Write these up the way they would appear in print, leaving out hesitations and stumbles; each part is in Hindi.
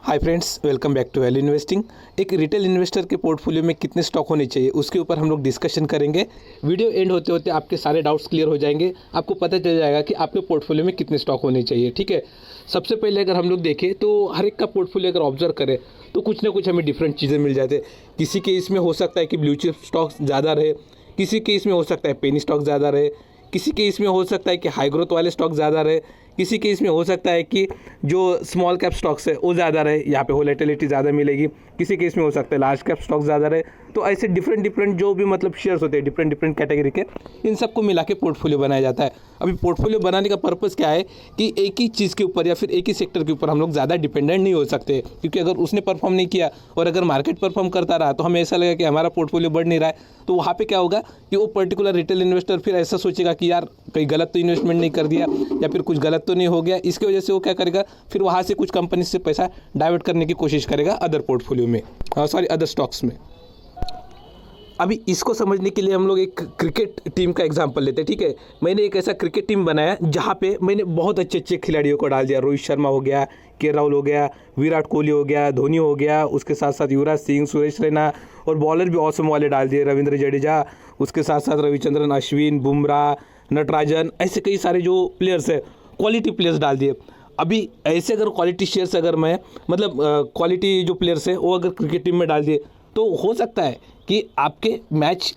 Hi friends, welcome back to value investing. एक रिटेल इन्वेस्टर के पोर्टफोलियो में कितने स्टॉक होने चाहिए उसके ऊपर हम लोग डिस्कशन करेंगे। वीडियो एंड होते होते आपके सारे डाउट्स क्लियर हो जाएंगे, आपको पता चल जाएगा कि आपके पोर्टफोलियो में कितने स्टॉक होने चाहिए। ठीक है, सबसे पहले अगर हम लोग देखें तो हर एक का पोर्टफोलियो अगर ऑब्जर्व करें तो कुछ ना कुछ हमें डिफरेंट चीज़ें मिल जाते हैं। किसी केस में हो सकता है कि ब्लू चिप स्टॉक्स ज़्यादा रहे, किसी केस में हो सकता है पेनी स्टॉक ज़्यादा रहे, किसी केस में हो सकता है कि हाई ग्रोथ वाले स्टॉक ज़्यादा रहे, किसी केस में हो सकता है कि जो स्मॉल कैप स्टॉक्स है वो ज़्यादा रहे, यहाँ पे वोलेटिलिटी ज़्यादा मिलेगी। किसी केस में हो सकता है लार्ज कैप स्टॉक ज़्यादा रहे। तो ऐसे डिफरेंट जो भी मतलब शेयर्स होते हैं डिफरेंट कैटेगरी के, इन सबको मिला के पोर्टफोलियो बनाया जाता है। अभी पोर्टफोलियो बनाने का पर्पज़ क्या है कि एक ही चीज़ के ऊपर या फिर एक ही सेक्टर के ऊपर हम लोग ज़्यादा डिपेंडेंट नहीं हो सकते, क्योंकि अगर उसने परफॉर्म नहीं किया और अगर मार्केट परफॉर्म करता रहा तो हमें ऐसा लगेगा कि हमारा पोर्टफोलियो बढ़ नहीं रहा है। तो वहाँ पे क्या होगा कि वो पर्टिकुलर रिटेल इन्वेस्टर फिर ऐसा सोचेगा कि यार कहीं गलत तो इन्वेस्टमेंट नहीं कर दिया या फिर कुछ गलत तो नहीं हो गया। इसकी वजह से वो क्या करेगा, फिर वहाँ से कुछ कंपनी से पैसा डाइवर्ट करने की कोशिश करेगा अदर पोर्टफोलियो में, अदर स्टॉक्स में। अभी इसको समझने के लिए हम लोग एक क्रिकेट टीम का एग्जांपल लेते हैं। ठीक है, मैंने एक ऐसा क्रिकेट टीम बनाया जहाँ पे मैंने बहुत अच्छे खिलाड़ियों को डाल दिया। रोहित शर्मा हो गया, के राहुल हो गया, विराट कोहली हो गया, धोनी हो गया, उसके साथ साथ युवराज सिंह, सुरेश रैना और बॉलर भी ऑसम वाले डाल दिए, रविंद्र जडेजा, उसके साथ साथ रविचंद्रन अश्विन, बुमराह, नटराजन, ऐसे कई सारे जो प्लेयर्स है क्वालिटी प्लेयर्स डाल दिए। अभी ऐसे अगर क्वालिटी शेयर्स अगर मैं मतलब क्वालिटी जो प्लेयर्स है वो अगर क्रिकेट टीम में डाल दिए तो हो सकता है कि आपके मैच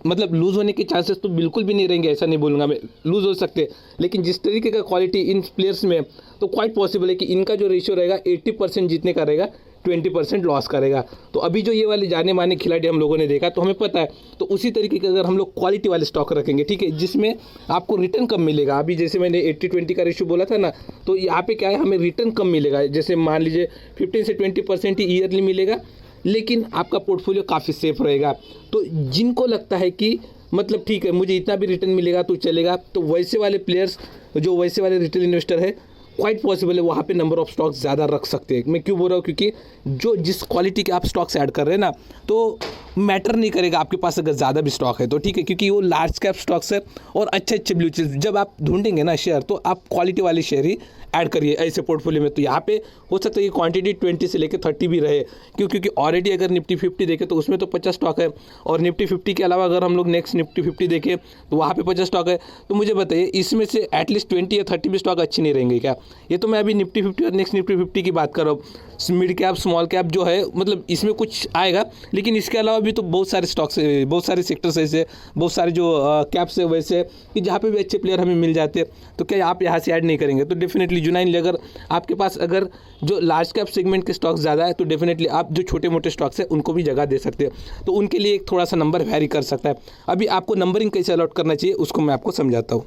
मतलब लूज़ होने के चांसेस तो बिल्कुल भी नहीं रहेंगे, ऐसा नहीं बोलूँगा मैं, लूज़ हो सकते हैं। लेकिन जिस तरीके का क्वालिटी इन प्लेयर्स में तो क्वाइट पॉसिबल है कि इनका जो रेशियो रहेगा 80% जीतने का रहेगा, 20% लॉस करेगा। तो अभी जो ये वाले जाने माने खिलाड़ी हम लोगों ने देखा तो हमें पता है, तो उसी तरीके के अगर हम लोग क्वालिटी वाले स्टॉक रखेंगे, ठीक है, जिसमें आपको रिटर्न कम मिलेगा। अभी जैसे मैंने 80-20 का रेशियो बोला था ना, तो यहाँ पे क्या है, हमें रिटर्न कम मिलेगा। जैसे मान लीजिए 15 से 20% ही ईयरली मिलेगा, लेकिन आपका पोर्टफोलियो काफ़ी सेफ रहेगा। तो जिनको लगता है कि मतलब ठीक है मुझे इतना भी रिटर्न मिलेगा तो चलेगा, तो वैसे वाले प्लेयर्स जो वैसे वाले रिटेल इन्वेस्टर है क्वाइट पॉसिबल है वहाँ पे नंबर ऑफ स्टॉक्स ज़्यादा रख सकते हैं। मैं क्यों बोल रहा हूँ, क्योंकि जो जिस क्वालिटी के आप स्टॉक्स ऐड कर रहे हैं ना, तो मैटर नहीं करेगा आपके पास अगर ज़्यादा भी स्टॉक है तो, ठीक है, क्योंकि वो लार्ज कैप स्टॉक्स है और अच्छे ब्लू चिप्स जब आप ढूंढेंगे ना शेयर, तो आप क्वालिटी वाले शेयर ही ऐड करिए ऐसे पोर्टफोलियो में। तो यहाँ पे हो सकता है कि क्वांटिटी 20 से लेकर 30 भी रहे, क्योंकि ऑलरेडी अगर निफ्टी 50 देखें तो उसमें तो 50 स्टॉक है, और निफ्टी 50 के अलावा अगर हम लोग नेक्स्ट निफ्टी 50 देखें तो वहाँ पे 50 स्टॉक है। तो मुझे बताइए इसमें से एटलीस्ट 20 या 30 भी स्टॉक अच्छे नहीं रहेंगे क्या? ये तो मैं अभी निफ्टी 50 और नेक्स्ट निफ्टी 50 की बात कर रहा हूँ। मिड कैप स्मॉल कैप जो है मतलब इसमें कुछ आएगा, लेकिन इसके अलावा भी तो बहुत सारे स्टॉक्स है, बहुत सारे सेक्टर्स ऐसे, बहुत सारे जो कैप्स है वैसे कि जहाँ पे भी अच्छे प्लेयर हमें मिल जाते हैं। तो क्या आप यहाँ से ऐड नहीं करेंगे? तो डेफिनेटली जुनाइनली अगर आपके पास अगर जो लार्ज कैप सेगमेंट के स्टॉक्स ज़्यादा है तो डेफिनेटली आप जो छोटे मोटे स्टॉक्स हैं उनको भी जगह दे सकते हैं। तो उनके लिए एक थोड़ा सा नंबर वैरी कर सकता है। अभी आपको नंबरिंग कैसे अलॉट करना चाहिए उसको मैं आपको समझाता हूँ।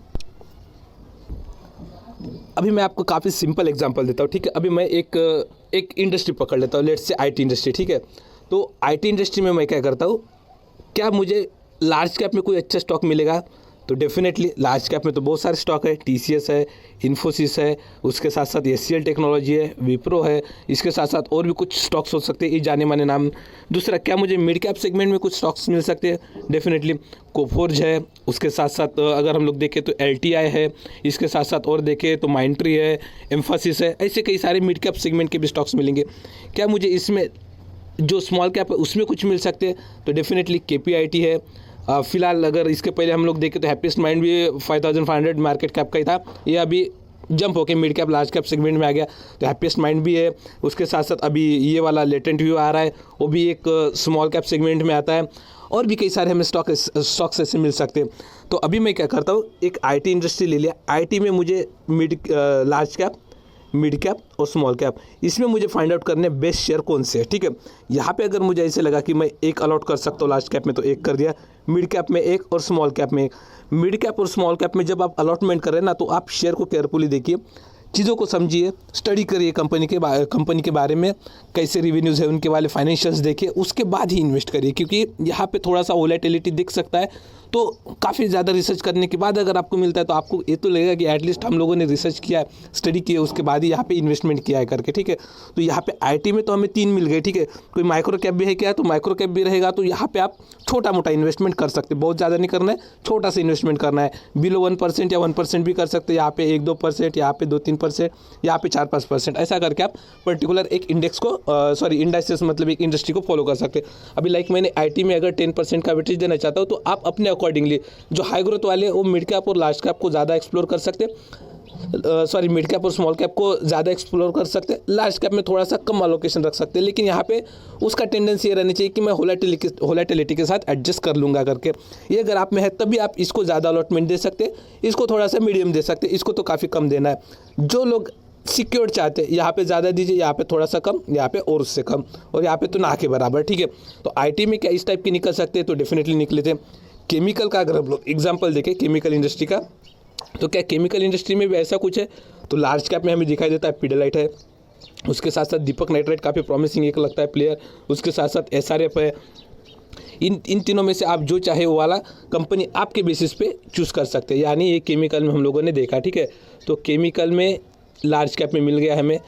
अभी मैं आपको काफ़ी सिंपल एग्जांपल देता हूँ, ठीक है। अभी मैं एक इंडस्ट्री पकड़ लेता हूँ, लेट्स से आईटी इंडस्ट्री, ठीक है। तो आईटी इंडस्ट्री में मैं क्या करता हूँ, क्या मुझे लार्ज कैप में कोई अच्छा स्टॉक मिलेगा? तो डेफिनेटली लार्ज कैप में तो बहुत सारे स्टॉक है, टीसीएस है, इन्फोसिस है, उसके साथ साथ एचसीएल टेक्नोलॉजी है, विप्रो है, इसके साथ साथ और भी कुछ स्टॉक्स हो सकते हैं, ये जाने माने नाम। दूसरा, क्या मुझे मिड कैप सेगमेंट में कुछ स्टॉक्स मिल सकते हैं? डेफिनेटली कोफोर्ज है, उसके साथ साथ अगर हम लोग देखें तो एलटीआई है, इसके साथ साथ और देखें तो माइंट्री है, एम्फासिस है, ऐसे कई सारे मिड कैप सेगमेंट के भी स्टॉक्स मिलेंगे। क्या मुझे इसमें जो स्मॉल कैप है उसमें कुछ मिल सकते हैं? तो डेफिनेटली केपीआईटी है। फिलहाल अगर इसके पहले हम लोग देखें तो हैप्पीएस्ट माइंड भी 5500 मार्केट कैप का ही था, ये अभी जंप होकर mid cap large cap segment में आ गया, तो हैप्पीएस्ट माइंड भी है। उसके साथ साथ अभी ये वाला लेटेंट व्यू आ रहा है, वो भी एक स्मॉल कैप सेगमेंट में आता है, और भी कई सारे हमें स्टॉक्स ऐसे मिल सकते हैं। तो अभी मैं क्या करता हूँ, एक आईटी इंडस्ट्री ले लिया, आईटी में मुझे लार्ज कैप, मिड कैप और स्मॉल कैप, इसमें मुझे फाइंड आउट करने बेस्ट शेयर कौन से है, ठीक है। यहाँ पे अगर मुझे ऐसे लगा कि मैं एक अलॉट कर सकता हूँ लार्ज कैप में तो एक कर दिया, मिड कैप में एक और स्मॉल कैप में एक। मिड कैप और स्मॉल कैप में जब आप अलॉटमेंट कर रहे हैं ना, तो आप शेयर को केयरफुली देखिए, चीज़ों को समझिए, स्टडी करिए कंपनी के बारे में, कैसे रिवेन्यूज़ है उनके वाले फाइनेंशियल्स देखिए, उसके बाद ही इन्वेस्ट करिए, क्योंकि यहाँ पे थोड़ा सा वोलेटिलिटी दिख सकता है। तो काफ़ी ज़्यादा रिसर्च करने के बाद अगर आपको मिलता है तो आपको ये तो लगेगा कि एटलीस्ट हम लोगों ने रिसर्च किया है, स्टडी किया है, उसके बाद ही यहाँ पे इन्वेस्टमेंट किया है करके, ठीक है। तो यहाँ पे आईटी में तो हमें 3 मिल गए, ठीक है। कोई माइक्रो कैप भी है क्या, तो माइक्रो कैप भी रहेगा, तो यहाँ पे आप छोटा मोटा इन्वेस्टमेंट कर सकते हैं, बहुत ज़्यादा नहीं करना है, छोटा सा इन्वेस्टमेंट करना है, बिलो 1% या 1% भी कर सकते हैं, यहाँ पे 1-2%, यहाँ पे 2-3%, यहाँ पे 4-5%, ऐसा करके आप पर्टिकुलर एक इंडेक्स को इंडाइसेस मतलब एक इंडस्ट्री को फॉलो कर सकते हैं। अभी लाइक मैंने आईटी में अगर 10% का वेटेज देना चाहता हूँ तो आप अपने अकॉर्डिंगली जो हाई ग्रोथ वाले वो मिड कैप और लार्ज कैप को ज़्यादा एक्सप्लोर कर सकते हैं, मिड कैप और स्मॉल कैप को ज़्यादा एक्सप्लोर कर सकते हैं, लार्ज कैप में थोड़ा सा कम अलोकेशन रख सकते हैं, लेकिन यहाँ पे उसका टेंडेंसी ये रहनी चाहिए कि मैं वोलेटिलिटी के साथ एडजस्ट कर लूँगा करके। ये अगर आप में है तभी आप इसको ज़्यादा अलॉटमेंट दे सकते हैं, इसको थोड़ा सा मीडियम दे सकते हैं, इसको तो काफ़ी कम देना है। जो लोग सिक्योर चाहते हैं यहाँ पे ज़्यादा दीजिए, यहाँ पे थोड़ा सा कम, यहाँ पे और उससे कम, और यहाँ पे तो ना के बराबर, ठीक है। तो आईटी में क्या इस टाइप के निकल सकते हैं, तो डेफिनेटली निकले थे। केमिकल का अगर हम लोग एग्जांपल देखें केमिकल इंडस्ट्री का, तो क्या केमिकल इंडस्ट्री में भी ऐसा कुछ है, तो लार्ज कैप में हमें दिखाई देता है पिडिलाइट है, उसके साथ साथ दीपक नाइट्राइट काफ़ी प्रॉमिसिंग एक लगता है प्लेयर, उसके साथ साथ एसआरएफ है। इन तीनों में से आप जो चाहे वो वाला कंपनी आपके बेसिस पे चूज़ कर सकते हैं, यानी ये केमिकल में हम लोगों ने देखा, ठीक है। तो केमिकल में लार्ज कैप में मिल गया हमें।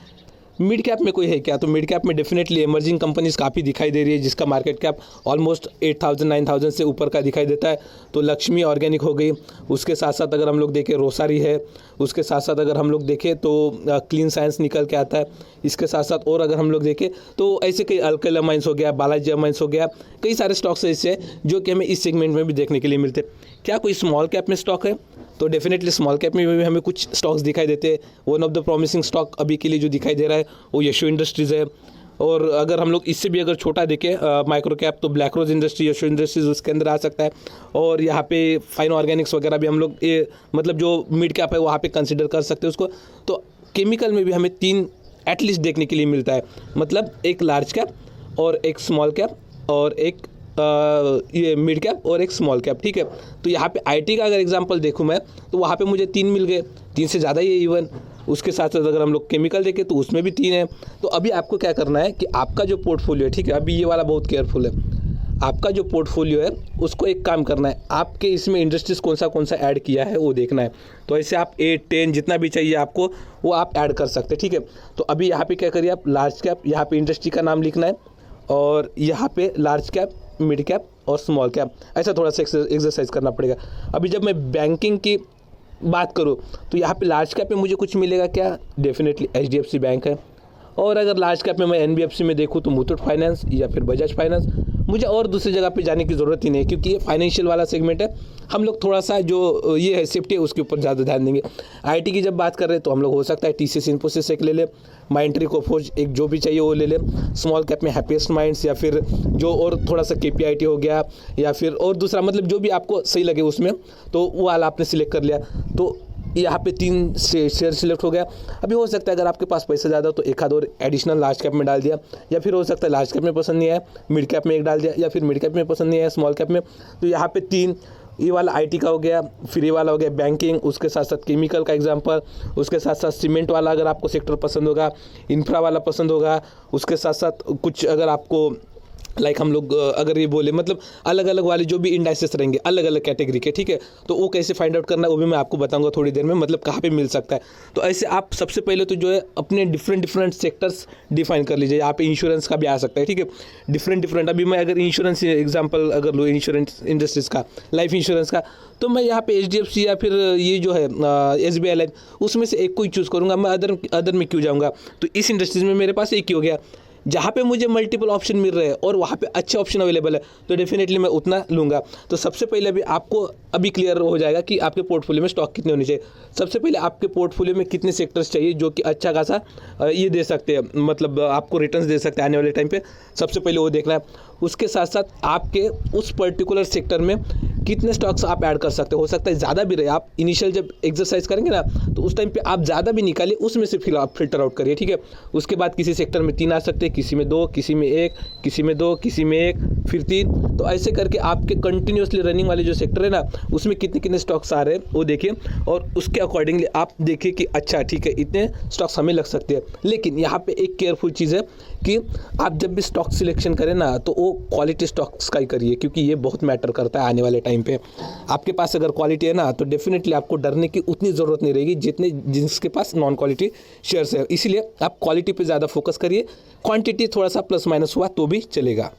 मिड कैप में कोई है क्या, तो मिड कैप में डेफिनेटली इमर्जिंग कंपनीज काफ़ी दिखाई दे रही है, जिसका मार्केट कैप ऑलमोस्ट 8,000-9,000 से ऊपर का दिखाई देता है। तो लक्ष्मी ऑर्गेनिक हो गई, उसके साथ साथ अगर हम लोग देखें रोसारी है, उसके साथ साथ अगर हम लोग देखें तो क्लीन साइंस निकल के आता है, इसके साथ साथ और अगर हम लोग देखें तो ऐसे कई अल्काइल अमाइंस हो गया, बालाजी अमाइंस हो गया, कई सारे स्टॉक्स ऐसे हैं जो कि हमें इस सेगमेंट में भी देखने के लिए मिलते हैं। क्या कोई स्मॉल कैप में स्टॉक है, तो डेफिनेटली स्मॉल कैप में भी हमें कुछ स्टॉक्स दिखाई देते हैं। One of the promising stock अभी के लिए जो दिखाई दे रहा है वो यशो इंडस्ट्रीज़ है, और अगर हम लोग इससे भी अगर छोटा देखें माइक्रो कैप, तो ब्लैक रोज इंडस्ट्री, यशो इंडस्ट्रीज उसके अंदर आ सकता है। और यहाँ पे फाइन ऑर्गेनिक्स वगैरह भी हम लोग ये मतलब जो मिड कैप है वहाँ पे कंसिडर कर सकते हैं उसको। तो केमिकल में भी हमें 3 एटलीस्ट देखने के लिए मिलता है, मतलब एक लार्ज कैप और एक स्मॉल कैप और एक ये मिड कैप और एक स्मॉल कैप, ठीक है। तो यहाँ पे आईटी का अगर एग्जांपल देखूँ मैं, तो वहाँ पे मुझे 3 मिल गए, 3 से ज़्यादा ही है इवन। उसके साथ साथ अगर हम लोग केमिकल देखें तो उसमें भी 3 है। तो अभी आपको क्या करना है कि आपका जो पोर्टफोलियो है, ठीक है, अभी ये वाला बहुत केयरफुल है, आपका जो पोर्टफोलियो है उसको एक काम करना है, आपके इसमें इंडस्ट्रीज़ कौन सा ऐड किया है वो देखना है। तो ऐसे आप 8-10 जितना भी चाहिए आपको वो आप ऐड कर सकते हैं, ठीक है। तो अभी यहाँ पे क्या करिए आप लार्ज कैप, यहाँ पे इंडस्ट्री का नाम लिखना है, और यहाँ पे लार्ज कैप, मिड कैप और स्मॉल कैप, ऐसा थोड़ा सा एक्सरसाइज करना पड़ेगा। अभी जब मैं बैंकिंग की बात करूँ तो यहाँ पे लार्ज कैप में मुझे कुछ मिलेगा क्या, डेफिनेटली HDFC बैंक है, और अगर लार्ज कैप में मैं NBFC में देखूँ तो मुथूट फाइनेंस या फिर बजाज फाइनेंस। मुझे और दूसरी जगह पे जाने की ज़रूरत ही नहीं है, क्योंकि ये फाइनेंशियल वाला सेगमेंट है, हम लोग थोड़ा सा जो ये है सेफ्टी है उसके ऊपर ज़्यादा ध्यान देंगे। आईटी की जब बात कर रहे हैं तो हम लोग हो सकता है TCS इन्फोसिस एक ले ले, माइंट्री कोफोर्ज एक जो भी चाहिए वो ले ले। स्मॉल कैप में हैप्पीएस्ट माइंड्स या फिर जो और थोड़ा सा KPIT हो गया, या फिर और दूसरा मतलब जो भी आपको सही लगे उसमें, तो वो वाला आपने सिलेक्ट कर लिया। तो यहाँ पे 3 शेयर सिलेक्ट हो गया। अभी हो सकता है अगर आपके पास पैसा ज़्यादा तो एक आध और एडिशनल लार्ज कैप में डाल दिया, या फिर हो सकता है लार्ज कैप में पसंद नहीं आया मिड कैप में एक डाल दिया, या फिर मिड कैप में पसंद नहीं आया स्मॉल कैप में। तो यहाँ पे 3, ये वाला आईटी का हो गया, फिर ये वाला हो गया बैंकिंग, उसके साथ साथ केमिकल का एग्जांपल, उसके साथ साथ सीमेंट वाला अगर आपको सेक्टर पसंद होगा, इंफ्रा वाला पसंद होगा, उसके साथ साथ कुछ अगर आपको लाइक हम लोग अगर ये बोले मतलब अलग अलग वाले जो भी इंडाइसेस रहेंगे अलग अलग कैटेगरी के, ठीक है। तो वो कैसे फाइंड आउट करना है वो भी मैं आपको बताऊंगा थोड़ी देर में, मतलब कहाँ पे मिल सकता है। तो ऐसे आप सबसे पहले तो जो है अपने डिफरेंट सेक्टर्स डिफाइन कर लीजिए। यहाँ पे इंश्योरेंस का भी आ सकता है, ठीक है, डिफरेंट। अभी मैं अगर इंश्योरेंस एग्जाम्पल अगर लूँ इंश्योरेंस इंडस्ट्रीज़ का, लाइफ इंश्योरेंस का, तो मैं यहाँ पे HDFC या फिर ये जो है SBI लाइफ, उसमें से एक को ही चूज़ करूँगा। मैं अदर में क्यों जाऊँगा, तो इस इंडस्ट्रीज़ में मेरे पास एक ही हो गया, जहाँ पे मुझे मल्टीपल ऑप्शन मिल रहे हैं और वहाँ पे अच्छे ऑप्शन अवेलेबल है, तो डेफिनेटली मैं उतना लूँगा। तो सबसे पहले अभी आपको अभी क्लियर हो जाएगा कि आपके पोर्टफोलियो में स्टॉक कितने होने चाहिए। सबसे पहले आपके पोर्टफोलियो में कितने सेक्टर्स चाहिए जो कि अच्छा खासा ये दे सकते हैं, मतलब आपको रिटर्न्स दे सकते हैं आने वाले टाइम पे, सबसे पहले वो देखना है। उसके साथ साथ आपके उस पर्टिकुलर सेक्टर में कितने स्टॉक्स आप ऐड कर सकते हो सकता है ज़्यादा भी रहे। आप इनिशियल जब एक्सरसाइज करेंगे ना तो उस टाइम पे आप ज़्यादा भी निकालिए, उसमें से फिर आप फिल्टर आउट करिए, ठीक है। उसके बाद किसी सेक्टर में 3 आ सकते हैं, किसी में 2, किसी में 1, किसी में 2, किसी में 1, फिर 3। तो ऐसे करके आपके कंटिन्यूसली रनिंग वाले जो सेक्टर है ना उसमें कितने स्टॉक्स आ रहे हैं वो देखिए, और उसके अकॉर्डिंगली आप देखिए कि अच्छा ठीक है इतने स्टॉक्स हमें लग सकते हैं। लेकिन यहाँ पे एक केयरफुल चीज़ है कि आप जब भी स्टॉक सिलेक्शन करें ना तो वो वो क्वालिटी स्टॉक्स का ही करिए, क्योंकि ये बहुत मैटर करता है आने वाले टाइम पे। आपके पास अगर क्वालिटी है ना, तो डेफिनेटली आपको डरने की उतनी ज़रूरत नहीं रहेगी जितने जिसके पास नॉन क्वालिटी शेयर्स है। इसीलिए आप क्वालिटी पे ज़्यादा फोकस करिए, क्वांटिटी थोड़ा सा प्लस माइनस हुआ तो भी चलेगा।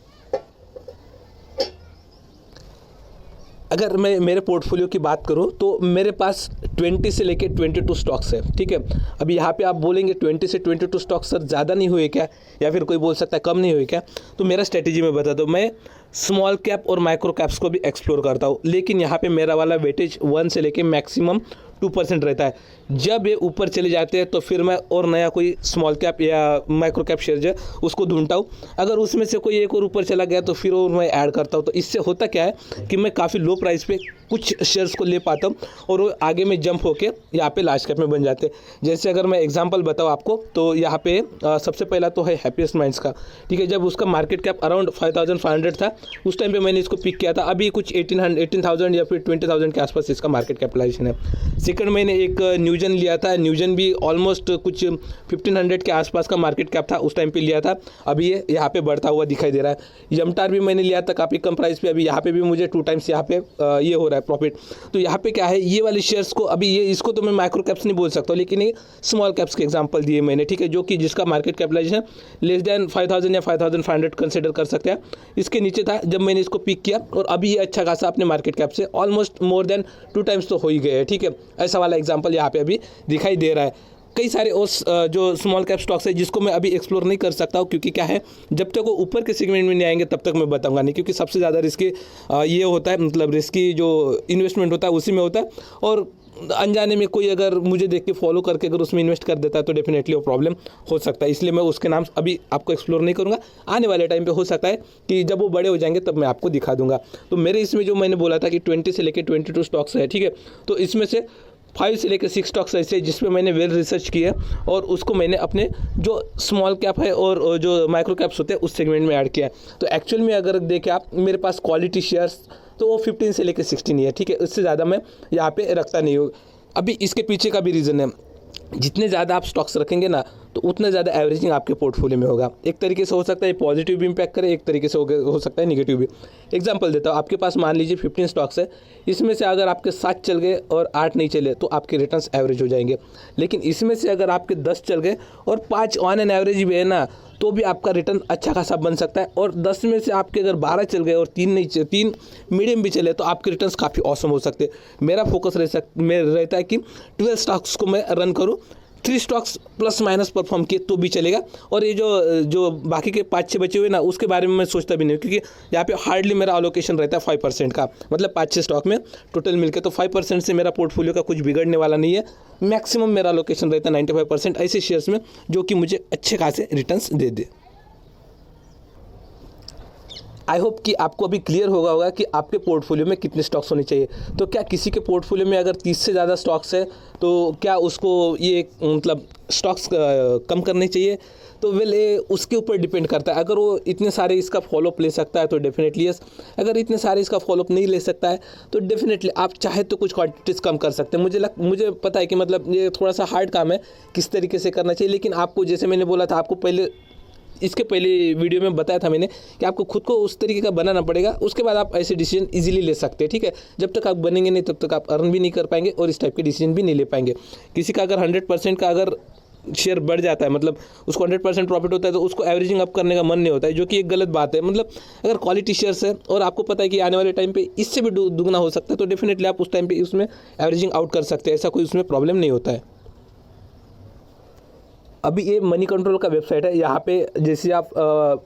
अगर मैं मेरे पोर्टफोलियो की बात करूं तो मेरे पास 20 से लेके 22 स्टॉक्स है, ठीक है। अभी यहाँ पे आप बोलेंगे 20 से 22 स्टॉक्स सर ज़्यादा नहीं हुए क्या, या फिर कोई बोल सकता है कम नहीं हुए क्या। तो मेरा स्ट्रेटेजी मैं बता दूँ, मैं स्मॉल कैप और माइक्रो कैप्स को भी एक्सप्लोर करता हूँ, लेकिन यहाँ पे मेरा वाला वेटेज 1 से लेके मैक्सिमम 2% रहता है। जब ये ऊपर चले जाते हैं तो फिर मैं और नया कोई स्मॉल कैप या माइक्रो कैप शेयर जो है उसको ढूंढता हूँ। अगर उसमें से कोई एक और ऊपर चला गया तो फिर और मैं ऐड करता हूँ। तो इससे होता क्या है कि मैं काफ़ी लो प्राइस पे कुछ शेयर्स को ले पाता हूँ और वो आगे में जंप होके यहाँ पे लार्ज कैप में बन जाते हैं। जैसे अगर मैं एग्जांपल बताऊँ आपको, तो यहाँ पे सबसे पहला तो है हैप्पीएस्ट माइंड्स का, ठीक है। जब उसका मार्केट कैप अराउंड 5500 था, उस टाइम पे मैंने इसको पिक किया था। अभी कुछ 18,000 या फिर 20,000 के आसपास इसका मार्केट कैपिटलाइजेशन है। सेकंड मैंने एक न्यूजन लिया था, न्यूजन भी ऑलमोस्ट कुछ 1500 के आसपास का मार्केट कैप था, उस टाइम पे लिया था। अभी ये यहाँ पे बढ़ता हुआ दिखाई दे रहा है। यमटार भी मैंने लिया था काफ़ी कम प्राइस पे, अभी यहाँ पे भी मुझे 2 टाइम्स यहाँ पे ये हो रहा है प्रॉफिट। तो यहाँ पे क्या है, ये वाले शेयर्स को अभी ये इसको तो मैं माइक्रो कैप्स नहीं बोल सकता, लेकिन ये स्मॉल कैप्स के एग्जांपल दिए मैंने, ठीक है, जो कि जिसका मार्केट कैपिटलाइजेशन लेस देन 5000 या 5500 कंसिडर कर सकते हैं। इसके नीचे था जब मैंने इसको पिक किया, और अभी ये अच्छा खासा अपने मार्केट कैप से ऑलमोस्ट मोर देन 2 टाइम्स तो हो ही गए हैं, ठीक है। ऐसा वाला एग्जाम्पल यहाँ पे अभी दिखाई दे रहा है। कई सारे और जो स्मॉल कैप स्टॉक्स है जिसको मैं अभी एक्सप्लोर नहीं कर सकता हूँ, क्योंकि क्या है, जब तक वो ऊपर के सेगमेंट में नहीं आएंगे तब तक मैं बताऊंगा नहीं, क्योंकि सबसे ज़्यादा रिस्की ये होता है, मतलब रिस्की जो इन्वेस्टमेंट होता है उसी में होता है। और अनजाने में कोई अगर मुझे देख के फॉलो करके अगर उसमें इन्वेस्ट कर देता है तो डेफिनेटली वो प्रॉब्लम हो सकता है। इसलिए मैं उसके नाम अभी आपको एक्सप्लोर नहीं करूँगा। आने वाले टाइम पे हो सकता है कि जब वो बड़े हो जाएंगे तब मैं आपको दिखा दूंगा। तो मेरे इसमें जो मैंने बोला था कि 20 से लेकर 22 स्टॉक्स है, ठीक है। तो इसमें से 5 से लेकर 6 स्टॉक्स ऐसे जिसमें मैंने वेल रिसर्च किया और उसको मैंने अपने जो स्मॉल कैप है और जो माइक्रो कैप्स होते हैं उस सेगमेंट में ऐड किया है। तो एक्चुअल में अगर देखें आप, मेरे पास क्वालिटी शेयर्स तो वो 15 से लेकर 16 ही है, ठीक है। इससे ज़्यादा मैं यहाँ पे रखता नहीं हूँ। अभी इसके पीछे का भी रीज़न है, जितने ज़्यादा आप स्टॉक्स रखेंगे ना तो उतना ज़्यादा एवरेजिंग आपके पोर्टफोलियो में होगा। एक तरीके से हो सकता है पॉजिटिव भी इम्पैक्ट करे, एक तरीके से हो सकता है नेगेटिव भी। एग्जांपल देता हूँ, आपके पास मान लीजिए 15 स्टॉक्स है, इसमें से अगर आपके 7 चल गए और 8 नहीं चले तो आपके रिटर्न्स एवरेज हो जाएंगे। लेकिन इसमें से अगर आपके 10 चल गए और 5 ऑन एन एवरेज भी है ना, तो भी आपका रिटर्न अच्छा खासा बन सकता है। और 10 में से आपके अगर 12 चल गए और 3 मीडियम भी चले तो आपके रिटर्न्स काफ़ी ऑसम हो सकते हैं। मेरा फोकस रहता है कि 12 स्टॉक्स को मैं रन करूँ, 3 स्टॉक्स प्लस माइनस परफॉर्म किए तो भी चलेगा। और ये जो बाकी के 5-6 बचे हुए ना, उसके बारे में मैं सोचता भी नहीं, क्योंकि यहाँ पे हार्डली मेरा अलोकेशन रहता है 5% का, मतलब 5-6 स्टॉक में टोटल मिलकर। तो 5% से मेरा पोर्टफोलियो का कुछ बिगड़ने वाला नहीं है। मैक्सिमम मेरा अलोकेशन रहता है 95% ऐसे शेयर्स में जो कि मुझे अच्छे खासे returns they they. I hope कि आपको अभी क्लियर होगा कि आपके पोर्टफोलियो में कितने स्टॉक्स होने चाहिए। तो क्या किसी के पोर्टफोलियो में अगर 30 से ज़्यादा स्टॉक्स है तो क्या उसको ये मतलब स्टॉक्स कम करने चाहिए? तो उसके ऊपर डिपेंड करता है। अगर वो इतने सारे इसका फॉलोअप ले सकता है तो डेफिनेटली यस। अगर इतने सारे इसका फॉलोअप नहीं ले सकता है तो डेफिनेटली आप चाहे तो कुछ क्वांटिटीज़ कम कर सकते हैं। मुझे पता है कि मतलब ये थोड़ा सा हार्ड काम है किस तरीके से करना चाहिए, लेकिन आपको जैसे मैंने बोला था, आपको इसके पहले वीडियो में बताया था मैंने कि आपको खुद को उस तरीके का बनाना पड़ेगा, उसके बाद आप ऐसे डिसीजन इजीली ले सकते हैं, ठीक है। जब तक आप बनेंगे नहीं तब तक आप अर्न भी नहीं कर पाएंगे और इस टाइप के डिसीजन भी नहीं ले पाएंगे। किसी का अगर 100% का अगर शेयर बढ़ जाता है, मतलब उसको 100% प्रॉफिट होता है, तो उसको एवरेजिंग अप करने का मन नहीं होता है, जो कि एक गलत बात है। मतलब अगर क्वालिटी शेयर्स है और आपको पता है कि आने वाले टाइम पे इससे भी दुगना हो सकता है, तो डेफिनेटली आप उस टाइम पे उसमें एवरेजिंग आउट कर सकते हैं, ऐसा कोई उसमें प्रॉब्लम नहीं होता है। अभी ये मनी कंट्रोल का वेबसाइट है, यहाँ पे जैसे आप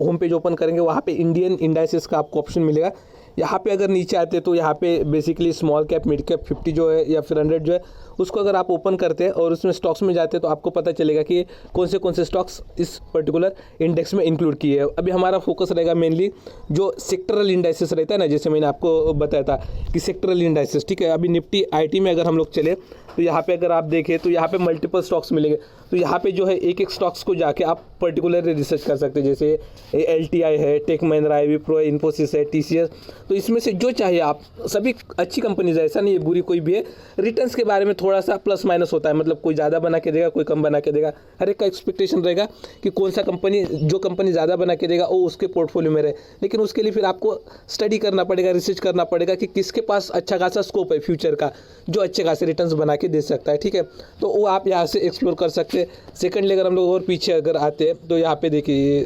होम पेज ओपन करेंगे वहाँ पे इंडियन इंडाइसेस का आपको ऑप्शन मिलेगा। यहाँ पे अगर नीचे आते हैं तो यहाँ पे basically small cap, mid cap 50 जो है या फिर 100 जो है, उसको अगर आप ओपन करते हैं और उसमें स्टॉक्स में जाते हैं तो आपको पता चलेगा कि कौन से स्टॉक्स इस पर्टिकुलर इंडेक्स में इंक्लूड किए हैं। अभी हमारा फोकस रहेगा मेनली जो सेक्टरल इंडाइसेस रहता है ना, जैसे मैंने आपको बताया था कि सेक्टरल इंडाइसेस, ठीक है। अभी निफ्टी IT में अगर हम लोग चले तो यहाँ पे अगर आप देखें तो यहाँ पे मल्टीपल स्टॉक्स मिलेंगे। तो यहाँ पे जो है एक एक स्टॉक्स को जाके आप पर्टिकुलरली रिसर्च कर सकते हैं, जैसे LTI है, टेक महिंद्रा है, विप्रो है, इन्फोसिस है, TCS। तो इसमें से जो चाहिए आप, सभी अच्छी कंपनीज है, ऐसा नहीं है बुरी कोई भी है। रिटर्न्स के बारे में थोड़ा सा प्लस माइनस होता है, मतलब कोई ज़्यादा बना के देगा, कोई कम बना के देगा। हर एक का एक्सपेक्टेशन रहेगा कि कौन सा कंपनी, जो कंपनी ज़्यादा बना के देगा वो उसके पोर्टफोलियो में रहे। लेकिन उसके लिए फिर आपको स्टडी करना पड़ेगा, रिसर्च करना पड़ेगा कि किसके पास अच्छा खासा स्कोप है फ्यूचर का, जो अच्छे खासे रिटर्न्स बना के दे सकता है। ठीक है, तो वो आप यहाँ से एक्सप्लोर कर सकते हैं। सेकेंडली अगर हम लोग और पीछे अगर आते हैं तो यहाँ पे देखिए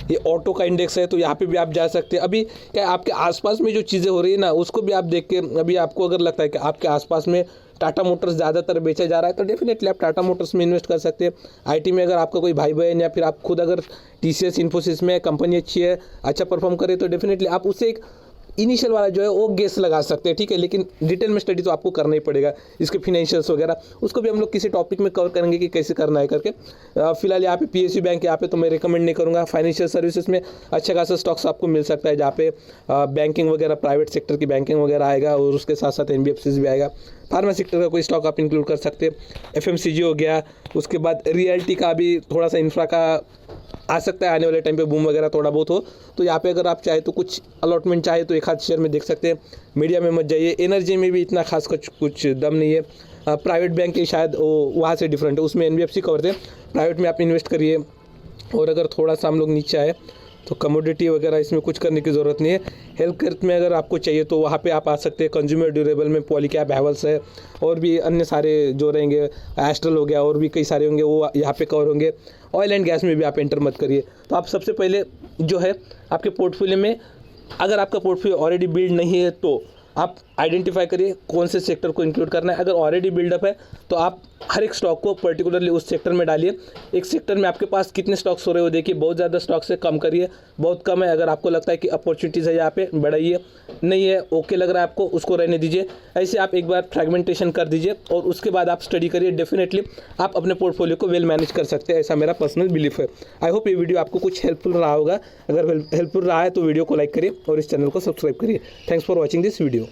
ये ऑटो का इंडेक्स है, तो यहाँ पे भी आप जा सकते हैं। अभी क्या आपके आसपास में जो चीज़ें हो रही है ना, उसको भी आप देख के, अभी आपको अगर लगता है कि आपके आसपास में टाटा मोटर्स ज़्यादातर बेचा जा रहा है, तो डेफिनेटली आप टाटा मोटर्स में इन्वेस्ट कर सकते हैं। IT में अगर आपका कोई भाई बहन या फिर आप खुद अगर TCS, इन्फोसिस में कंपनी अच्छी है, अच्छा परफॉर्म करे, तो डेफिनेटली आप उसे एक इनिशियल वाला जो है वो गेस लगा सकते हैं। ठीक है, लेकिन डिटेल में स्टडी तो आपको करना ही पड़ेगा, इसके फिनेंशियल्स वगैरह, उसको भी हम लोग किसी टॉपिक में कवर करेंगे कि कैसे करना है करके। फिलहाल यहाँ पे PSU बैंक यहाँ पे तो मैं रिकमेंड नहीं करूँगा। फाइनेंशियल सर्विसेज में अच्छा खासा स्टॉक्स आपको मिल सकता है, जहाँ पे बैंकिंग वगैरह, प्राइवेट सेक्टर की बैंकिंग वगैरह आएगा, और उसके साथ साथ NBFCs भी आएगा। फार्मा सेक्टर का कोई स्टॉक आप इंक्लूड कर सकते हैं। FMCG हो गया, उसके बाद रियल्टी का भी थोड़ा सा, इंफ्रा का आ सकता है आने वाले टाइम पे, बूम वगैरह थोड़ा बहुत हो तो यहाँ पे अगर आप चाहे तो कुछ अलॉटमेंट चाहे तो एक हाथ शेयर में देख सकते हैं। मीडिया में मत जाइए, एनर्जी में भी इतना खास कुछ दम नहीं है। प्राइवेट बैंक के शायद वहाँ से डिफरेंट है, उसमें NBFC कवर थे, प्राइवेट में आप इन्वेस्ट करिए। और अगर थोड़ा सा हम लोग नीचे आए तो कमोडिटी वगैरह इसमें कुछ करने की ज़रूरत नहीं है। हेल्थ केयर में अगर आपको चाहिए तो वहाँ पे आप आ सकते हैं। कंज्यूमर ड्यूरेबल में पॉलीकैब, हैवेल्स है, और भी अन्य सारे जो रहेंगे, एस्ट्रल हो गया, और भी कई सारे होंगे, वो यहाँ पे कवर होंगे। ऑयल एंड गैस में भी आप एंटर मत करिए। तो आप सबसे पहले जो है आपके पोर्टफोलियो में, अगर आपका पोर्टफोलियो ऑलरेडी बिल्ड नहीं है तो आप आइडेंटिफाई करिए कौन से सेक्टर को इंक्लूड करना है। अगर ऑलरेडी बिल्डअप है तो आप हर एक स्टॉक को पर्टिकुलरली उस सेक्टर में डालिए। एक सेक्टर में आपके पास कितने स्टॉक्स हो रहे हो देखिए, बहुत ज़्यादा स्टॉक्स है कम करिए, बहुत कम है अगर आपको लगता है कि अपॉर्चुनिटीज़ है यहाँ पे बढ़ाइए, नहीं है ओके लग रहा है आपको, उसको रहने दीजिए। ऐसे आप एक बार फ्रेगमेंटेशन कर दीजिए और उसके बाद आप स्टडी करिए। डेफिनेटली आप अपने पोर्टफोलियो को वेल मैनेज कर सकते हैं, ऐसा मेरा पर्सनल बिलीफ है। आई होप ये वीडियो आपको कुछ हेल्पफुल रहा होगा। अगर हेल्पफुल रहा है तो वीडियो को लाइक करिए और इस चैनल को सब्सक्राइब करिए। Thanks for watching this video.